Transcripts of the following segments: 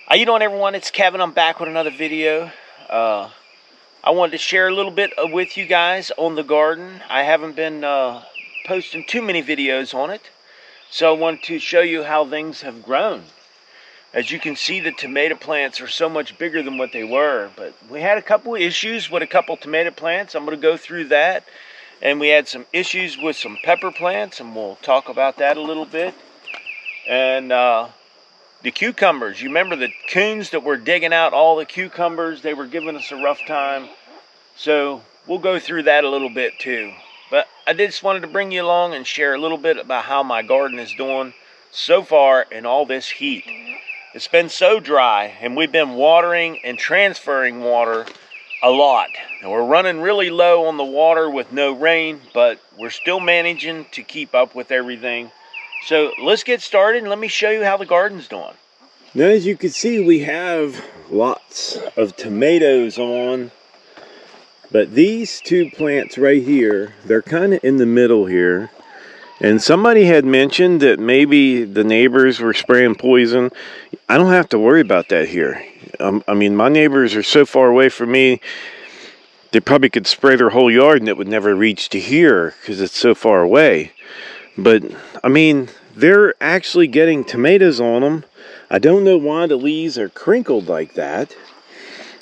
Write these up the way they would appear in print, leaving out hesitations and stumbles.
How you doing, everyone? It's Kevin. I'm back with another video. I wanted to share a little bit with you guys on the garden. I haven't been posting too many videos on it, so I wanted to show you how things have grown. As you can see, the tomato plants are so much bigger than what they were, but we had a couple of issues with a couple tomato plants. I'm going to go through that, and we had some issues with some pepper plants, and we'll talk about that a little bit. And the cucumbers, you remember the coons that were digging out all the cucumbers? They were giving us a rough time. So we'll go through that a little bit too. But I just wanted to bring you along and share a little bit about how my garden is doing so far in all this heat. It's been so dry, and we've been watering and transferring water a lot. And we're running really low on the water with no rain, but we're still managing to keep up with everything. So let's get started and let me show you how the garden's doing. Now, as you can see, we have lots of tomatoes on, but these two plants right here, they're kind of in the middle here. And somebody had mentioned that maybe the neighbors were spraying poison. I don't have to worry about that here. I mean, my neighbors are so far away from me, they probably could spray their whole yard and it would never reach to here because it's so far away. But, I mean, they're actually getting tomatoes on them. I don't know why the leaves are crinkled like that.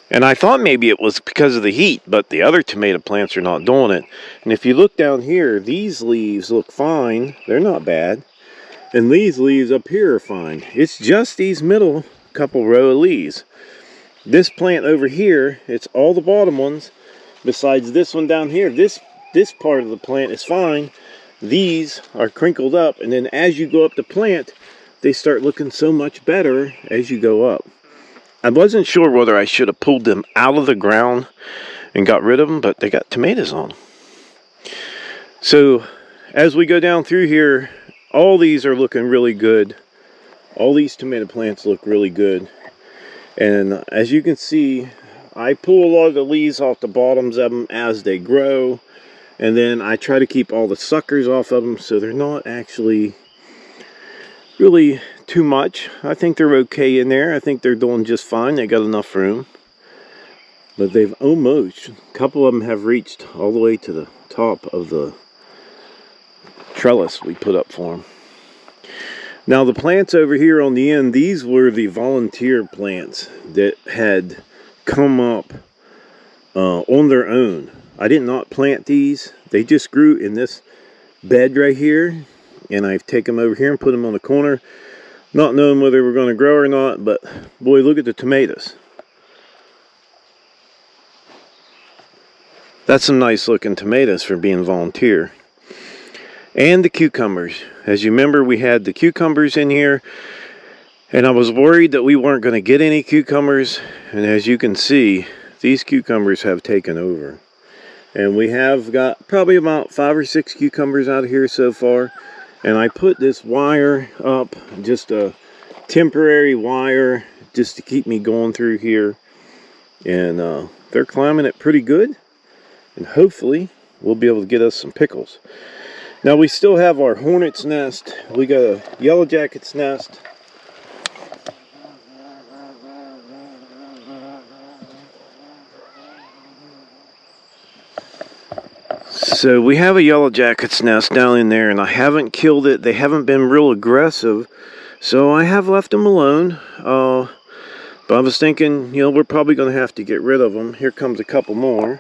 And I thought maybe it was because of the heat, but the other tomato plants are not doing it. And if you look down here, these leaves look fine. They're not bad. And these leaves up here are fine. It's just these middle couple row of leaves. This plant over here, it's all the bottom ones. Besides this one down here, this part of the plant is fine. These are crinkled up, and then as you go up the plant, they start looking so much better as you go up. I wasn't sure whether I should have pulled them out of the ground and got rid of them, but they got tomatoes on. So as we go down through here, all these are looking really good. All these tomato plants look really good. And as you can see, I pull a lot of the leaves off the bottoms of them as they grow. And then I try to keep all the suckers off of them so they're not actually really too much. I think they're okay in there. I think they're doing just fine. They got enough room. But they've almost, a couple of them have reached all the way to the top of the trellis we put up for them. Now the plants over here on the end, these were the volunteer plants that had come up on their own. I did not plant these. They just grew in this bed right here. And I've taken them over here and put them on the corner. Not knowing whether they were going to grow or not. But boy, look at the tomatoes. That's some nice looking tomatoes for being volunteer. And the cucumbers. As you remember, we had the cucumbers in here. And I was worried that we weren't going to get any cucumbers. And as you can see, these cucumbers have taken over. And we have got probably about 5 or 6 cucumbers out of here so far. And I put this wire up, just a temporary wire, just to keep me going through here. And they're climbing it pretty good. And hopefully we'll be able to get us some pickles. Now we still have our hornet's nest. We got a yellow jacket's nest. So we have a yellow jacket's nest down in there, and I haven't killed it. They haven't been real aggressive, so I have left them alone. But I was thinking, you know, we're probably going to have to get rid of them. Here comes a couple more.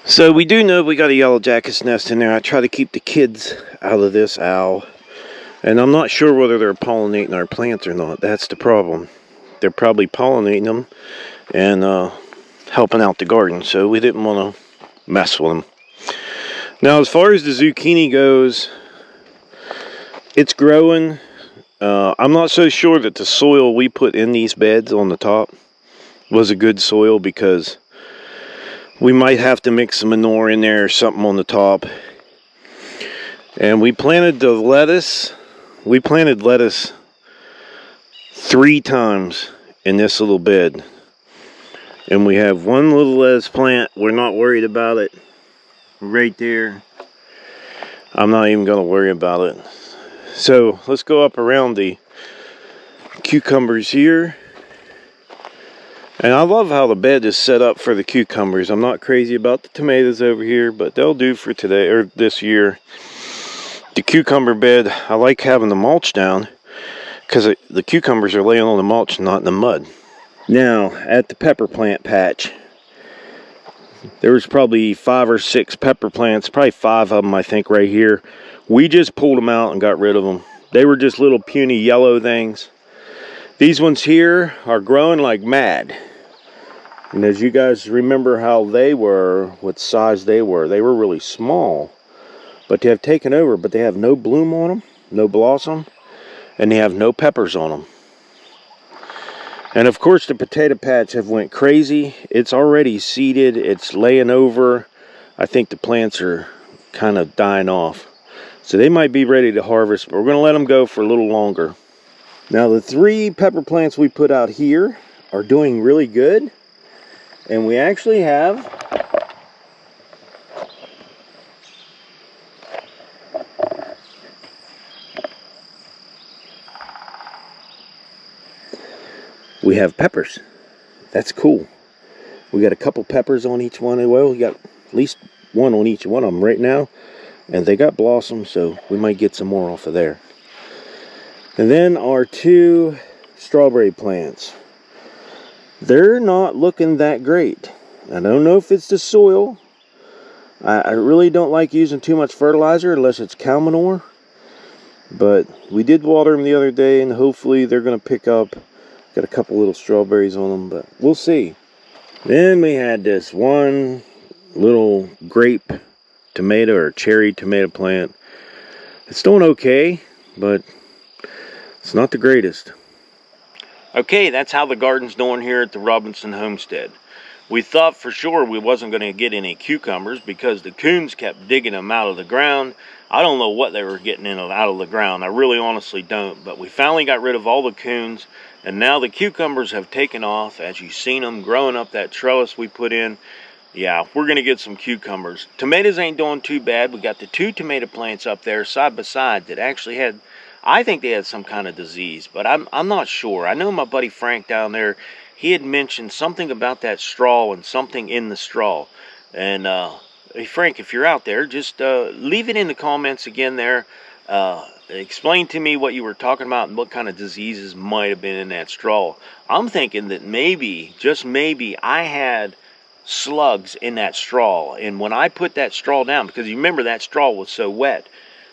So we do know we got a yellow jacket's nest in there. I try to keep the kids out of this owl. And I'm not sure whether they're pollinating our plants or not. That's the problem. They're probably pollinating them and helping out the garden. So we didn't want to mess with them. Now, as far as the zucchini goes, it's growing. I'm not so sure that the soil we put in these beds on the top was a good soil, because we might have to mix some manure in there or something on the top. And we planted the lettuce. We planted lettuce 3 times in this little bed. And we have one little lettuce plant. We're not worried about it. Right there. I'm not even going to worry about it. So let's go up around the cucumbers here. And I love how the bed is set up for the cucumbers. I'm not crazy about the tomatoes over here, but they'll do for today or this year. The cucumber bed, I like having the mulch down because the cucumbers are laying on the mulch, not in the mud. Now, at the pepper plant patch, there was probably 5 or 6 pepper plants, probably 5 of them, I think, right here. We just pulled them out and got rid of them. They were just little puny yellow things. These ones here are growing like mad. And as you guys remember how they were, what size they were really small. But they have taken over, but they have no bloom on them, no blossom, and they have no peppers on them. And of course the potato patch have went crazy. It's already seeded, it's laying over. I think the plants are kind of dying off. So they might be ready to harvest, but we're going to let them go for a little longer. Now the 3 pepper plants we put out here are doing really good. And we actually have peppers. That's cool. We got a couple peppers on each one. Well, we got at least one on each one of them right now. And they got blossoms, so we might get some more off of there. And then our 2 strawberry plants. They're not looking that great. I don't know if it's the soil. I really don't like using too much fertilizer unless it's cow manure. But we did water them the other day, and hopefully they're going to pick up. Got a couple little strawberries on them, but we'll see. Then we had this one little grape tomato or cherry tomato plant. It's doing okay, but it's not the greatest. Okay, that's how the garden's doing here at the Robinson Homestead. We thought for sure we wasn't going to get any cucumbers because the coons kept digging them out of the ground. I don't know what they were getting in out of the ground. I really honestly don't. But we finally got rid of all the coons. And now the cucumbers have taken off. As you've seen them growing up that trellis we put in. Yeah, we're going to get some cucumbers. Tomatoes ain't doing too bad. We got the 2 tomato plants up there side by side that actually had, I think they had some kind of disease. But I'm not sure. I know my buddy Frank down there, he had mentioned something about that straw and something in the straw. And hey Frank, if you're out there, just leave it in the comments again there. Explain to me what you were talking about and what kind of diseases might have been in that straw. I'm thinking that maybe, just maybe, I had slugs in that straw. And when I put that straw down, because you remember that straw was so wet,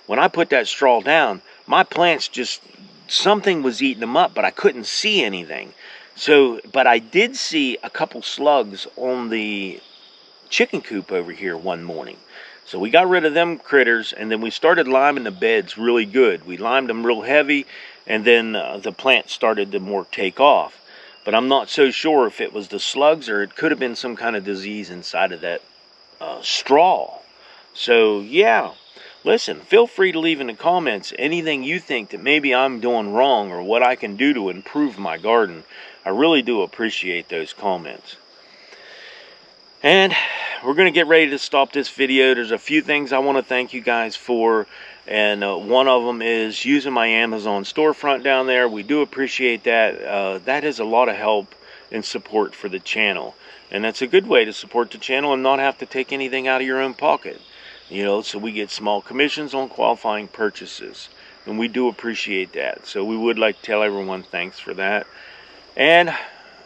when I put that straw down, my plants just, something was eating them up, but I couldn't see anything. So, but I did see a couple slugs on the chicken coop over here one morning. So we got rid of them critters, and then we started liming the beds really good. We limed them real heavy, and then the plants started to more take off. But I'm not so sure if it was the slugs or it could have been some kind of disease inside of that straw. So yeah, listen, feel free to leave in the comments anything you think that maybe I'm doing wrong or what I can do to improve my garden. I really do appreciate those comments. And we're going to get ready to stop this video. There's a few things I want to thank you guys for. And one of them is using my Amazon storefront down there. We do appreciate that. That is a lot of help and support for the channel. And that's a good way to support the channel and not have to take anything out of your own pocket. You know, so we get small commissions on qualifying purchases. And we do appreciate that. So we would like to tell everyone thanks for that. And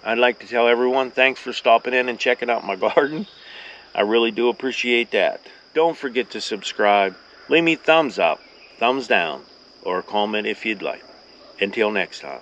I'd like to tell everyone thanks for stopping in and checking out my garden. I really do appreciate that. Don't forget to subscribe. Leave me thumbs up, thumbs down, or a comment if you'd like. Until next time.